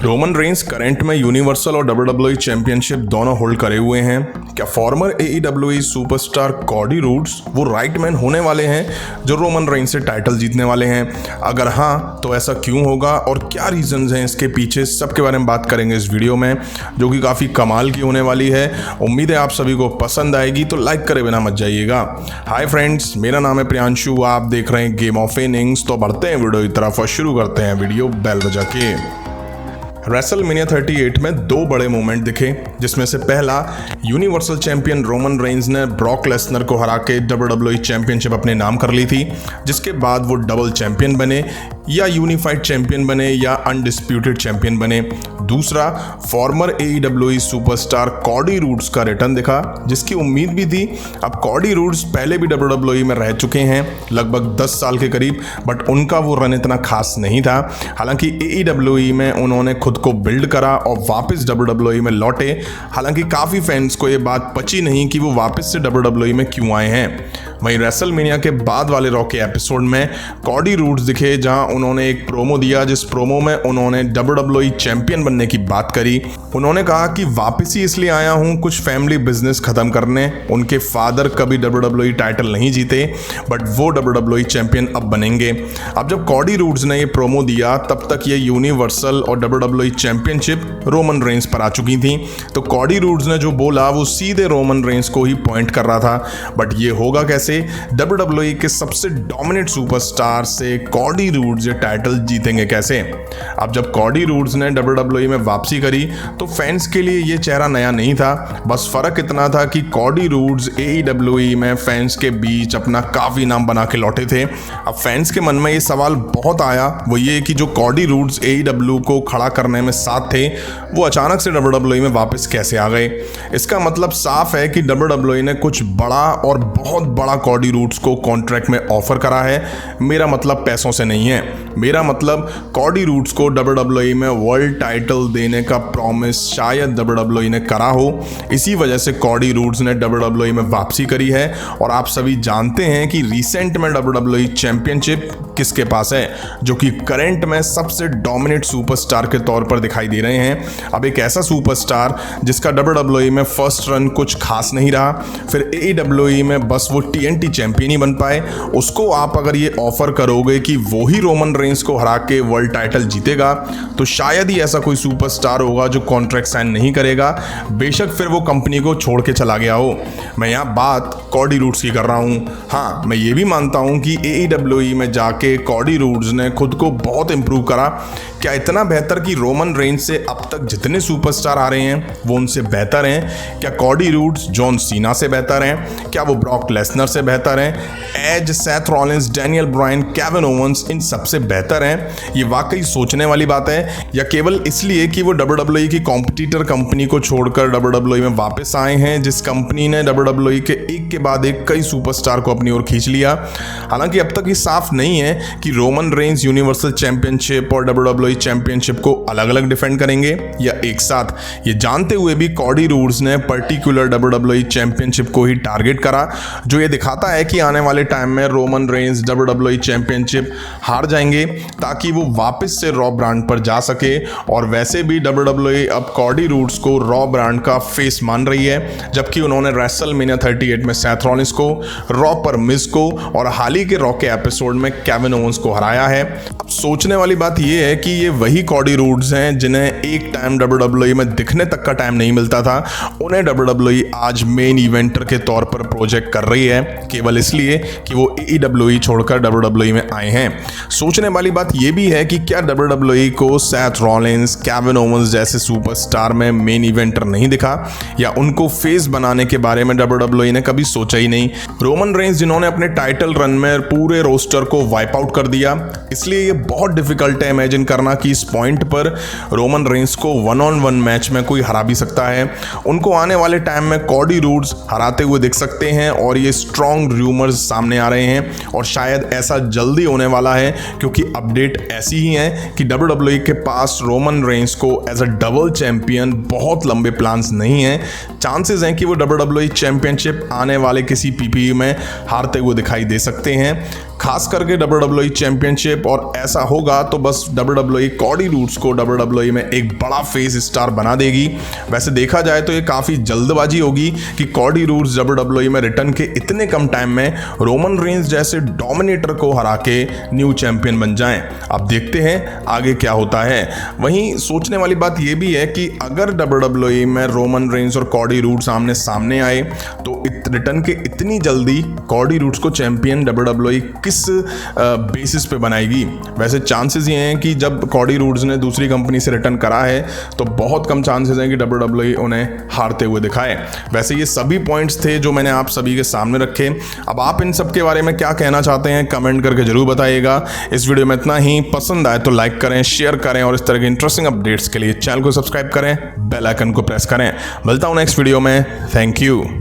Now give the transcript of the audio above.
Roman Reigns current में universal और WWE championship दोनों होल्ड करे हुए हैं। क्या farmer AEW superstar Cardi roads वो राइट मैन होने वाले हैं जो रोमन रेंस से टाइटल जीतने वाले हैं? अगर हाँ तो ऐसा क्यों होगा और क्या रीजंस हैं इसके पीछे, सबके बारे में बात करेंगे इस वीडियो में, जो कि काफ़ी कमाल की होने वाली है। उम्मीद है आप सभी को पसंद आएगी, तो लाइक करे बिना मत जाइएगा। हाय फ्रेंड्स, मेरा नाम है प्रियांशु, आप देख रहे हैं गेम ऑफ इनिंग्स। तो बढ़ते हैं वीडियो की तरफ और शुरू करते हैं वीडियो बेल बजा के। रेसलमेनिया 38 में दो बड़े मोमेंट दिखे, जिसमें से पहला यूनिवर्सल चैंपियन रोमन रेंस ने ब्रॉक लेसनर को हरा के WWE चैंपियनशिप अपने नाम कर ली थी, जिसके बाद वो डबल चैंपियन बने, या यूनिफाइड चैंपियन बने, या अनडिस्प्यूटेड चैंपियन बने। दूसरा, farmer AEW superstar Cardi roads का रिटर्न दिखा, जिसकी उम्मीद भी थी। अब कॉडी रूड्स पहले भी WWE में रह चुके हैं लगभग 10 साल के करीब, बट उनका वो रन इतना खास नहीं था। हालांकि AEW में उन्होंने खुद को बिल्ड करा और वापस WWE में लौटे। हालांकि काफ़ी फैंस को ये बात पची नहीं कि वो वापस से WWE में क्यों आए हैं। वहीं रेसलमेनिया के बाद वाले रॉ के एपिसोड में कॉडी रूड्स दिखे, जहां उन्होंने एक प्रोमो दिया, जिस प्रोमो में उन्होंने WWE चैंपियन बनने की बात करी। उन्होंने कहा कि वापस ही इसलिए आया हूं कुछ फैमिली बिजनेस खत्म करने। उनके फादर कभी WWE टाइटल नहीं जीते, बट वो WWE चैंपियन अब बनेंगे। अब जब कॉडी रूड्स ने ये प्रोमो दिया, तब तक ये यूनिवर्सल और WWE चैंपियनशिप रोमन रेंस पर आ चुकी थी। तो कॉडी रूड्स ने जो बोला वो सीधे रोमन रेंस को ही पॉइंट कर रहा था। बट ये होगा कैसे? WWE के सबसे डोमिनेट सुपरस्टार से कॉडी रूड्स ये टाइटल जीतेंगे कैसे? अब जब कॉडी रूड्स ने WWE में वापसी करी तो फैंस के लिए ये चेहरा नया नहीं था। बस फर्क इतना था कि कॉडी रूड्स AEW में फैंस के बीच अपना काफी नाम बना के लौटे थे। अब फैंस के मन में ये सवाल बहुत आया, वो ये कि जो कॉडी रूड्स AEW को खड़ा करने में साथ थे, वो अचानक से WWE में वापस कैसे आ गए? इसका मतलब साफ है कि WWE ने कुछ बड़ा और बहुत बड़ा कॉडी रूड्स को कॉन्ट्रैक्ट में ऑफर करा है। मेरा मतलब पैसों से नहीं है, मेरा मतलब कॉडी रूड्स को WWE में वर्ल्ड टाइटल देने का प्रॉमिस शायद WWE ने करा हो। इसी वजह से कॉडी रूड्स ने WWE में वापसी करी है। और आप सभी जानते हैं कि रिसेंट में WWE चैंपियनशिप किसके पास है, जो कि करंट में सबसे डोमिनेट सुपरस्टार के तौर पर दिखाई दे रहे हैं। अब एक ऐसा सुपरस्टार जिसका WWE में फर्स्ट रन कुछ खास नहीं रहा, फिर AEW में बस वो TNT चैंपियन ही बन पाए, उसको आप अगर ये ऑफर करोगे कि वो ही रोमन रेंस को हरा के वर्ल्ड टाइटल जीतेगा, तो शायद ही ऐसा कोई सुपरस्टार होगा जो कॉन्ट्रैक्ट साइन नहीं करेगा, बेशक फिर वो कंपनी को छोड़ के चला गया हो। मैं यहाँ बात कॉडी रूड्स की कर रहा हूँ। हाँ, मैं ये भी मानता हूँ कि AEW में जाके कॉडी रूड्स ने खुद को बहुत इंप्रूव करा। क्या इतना बेहतर कि रोमन रेंस से अब तक जितने सुपरस्टार आ रहे हैं वो उनसे बेहतर हैं? क्या कॉडी रूड्स जॉन सीना से बेहतर हैं? क्या वो ब्रॉक लेसनर से बेहतर हैं? Edge, Seth Rollins, Daniel Bryan, Kevin Owens इन सबसे बेहतर हैं? ये वाकई सोचने वाली बात है, या केवल इसलिए कि वो WWE की कॉम्पिटिटर कंपनी को छोड़कर WWE में वापस आए हैं, जिस कंपनी ने WWE के एक के बाद एक कई सुपरस्टार को अपनी ओर खींच लिया? हालांकि अब तक ये साफ नहीं है कि रोमन रेंस यूनिवर्सल चैंपियनशिप और WWE चैंपियनशिप को अलग अलग डिफेंड करेंगे या एक साथ। ये जानते हुए भी कॉडी रूड्स ने पर्टिकुलर WWE चैंपियनशिप को ही टारगेट करा, जो ये दिखाता है कि आने वाले टाइम में रोमन रेंस WWE चैंपियनशिप हार जाएंगे ताकि वो वापस से रॉ ब्रांड पर जा सके। और वैसे भी WWE अब कॉडी रूड्स को रॉ ब्रांड का फेस मान रही है, जबकि उन्होंने रेसलमेनिया 38 में सेथ रॉलिंस को, रॉ पर मिज को और हाल ही के रॉ के एपिसोड में केविन ओवेंस को हराया है। अब सोचने वाली बात यह है कि ये वही कॉडी रूड्स हैं जिन्हें एक टाइम WWE में दिखने तक का टाइम नहीं मिलता था। उन्हें WWE आज मेन इवेंटर के तौर पर प्रोजेक्ट कर रही है, केवल इसलिए कि वो AEW छोड़कर WWE में आए हैं। सोचने वाली बात यह भी है कि क्या WWE को सेथ रॉलिंस, केविन ओवेंस जैसे सुपरस्टार में मेन इवेंटर नहीं दिखा, या उनको फेस बनाने के बारे में WWE ने कभी सोचा ही नहीं? रोमन रेंस जिन्होंने अपने टाइटल रन में पूरे रोस्टर को वाइप आउट कर दिया, इसलिए ये बहुत डिफिकल्ट है इमेजिन करना कि इस पॉइंट पर रोमन रेंस को 1-on-1 मैच में कोई हरा भी सकता है। उनको आने वाले टाइम में कॉडी रूड्स हराते हुए दिख सकते हैं, और ये स्ट्रॉन्ग रूमर्स सामने आ रहे हैं, और शायद ऐसा जल्दी होने वाला है, क्योंकि अपडेट ऐसी ही है कि WWE के पास रोमन रेंस को एज अ डबल चैंपियन बहुत लंबे प्लान्स नहीं हैं। चांसेस हैं कि वो WWE चैंपियनशिप आने वाले किसी PPE में हारते हुए दिखाई दे सकते हैं। खास करके WWE चैंपियनशिप, और ऐसा होगा तो बस WWE कॉडी रूड्स को WWE में एक बड़ा फेस स्टार बना देगी। वैसे देखा जाए तो ये काफ़ी जल्दबाजी होगी कि कॉडी रूड्स WWE में रिटर्न के इतने कम टाइम में रोमन रेंस जैसे डोमिनेटर को हरा के न्यू चैंपियन बन जाएं। अब देखते हैं आगे क्या होता है। वहीं सोचने वाली बात यह भी है कि अगर WWE में रोमन रेंस और कॉडी रूड्स आमने सामने आए तो रिटर्न के इतनी जल्दी कॉडी रूड्स को चैंपियन WWE किस बेसिस पे बनाएगी। वैसे चांसेस ये हैं कि जब कॉडी रूड्स ने दूसरी कंपनी से रिटर्न करा है तो बहुत कम चांसेस हैं कि WWE उन्हें हारते हुए दिखाए। वैसे ये सभी पॉइंट्स थे जो मैंने आप सभी के सामने रखे। अब आप इन सब के बारे में क्या कहना चाहते हैं कमेंट करके जरूर बताइएगा। इस वीडियो में इतना ही। पसंद आए तो लाइक करें, शेयर करें और इस तरह के इंटरेस्टिंग अपडेट्स के लिए चैनल को सब्सक्राइब करें, बेल आइकन को प्रेस करें। मिलता हूं नेक्स्ट वीडियो में। Thank you.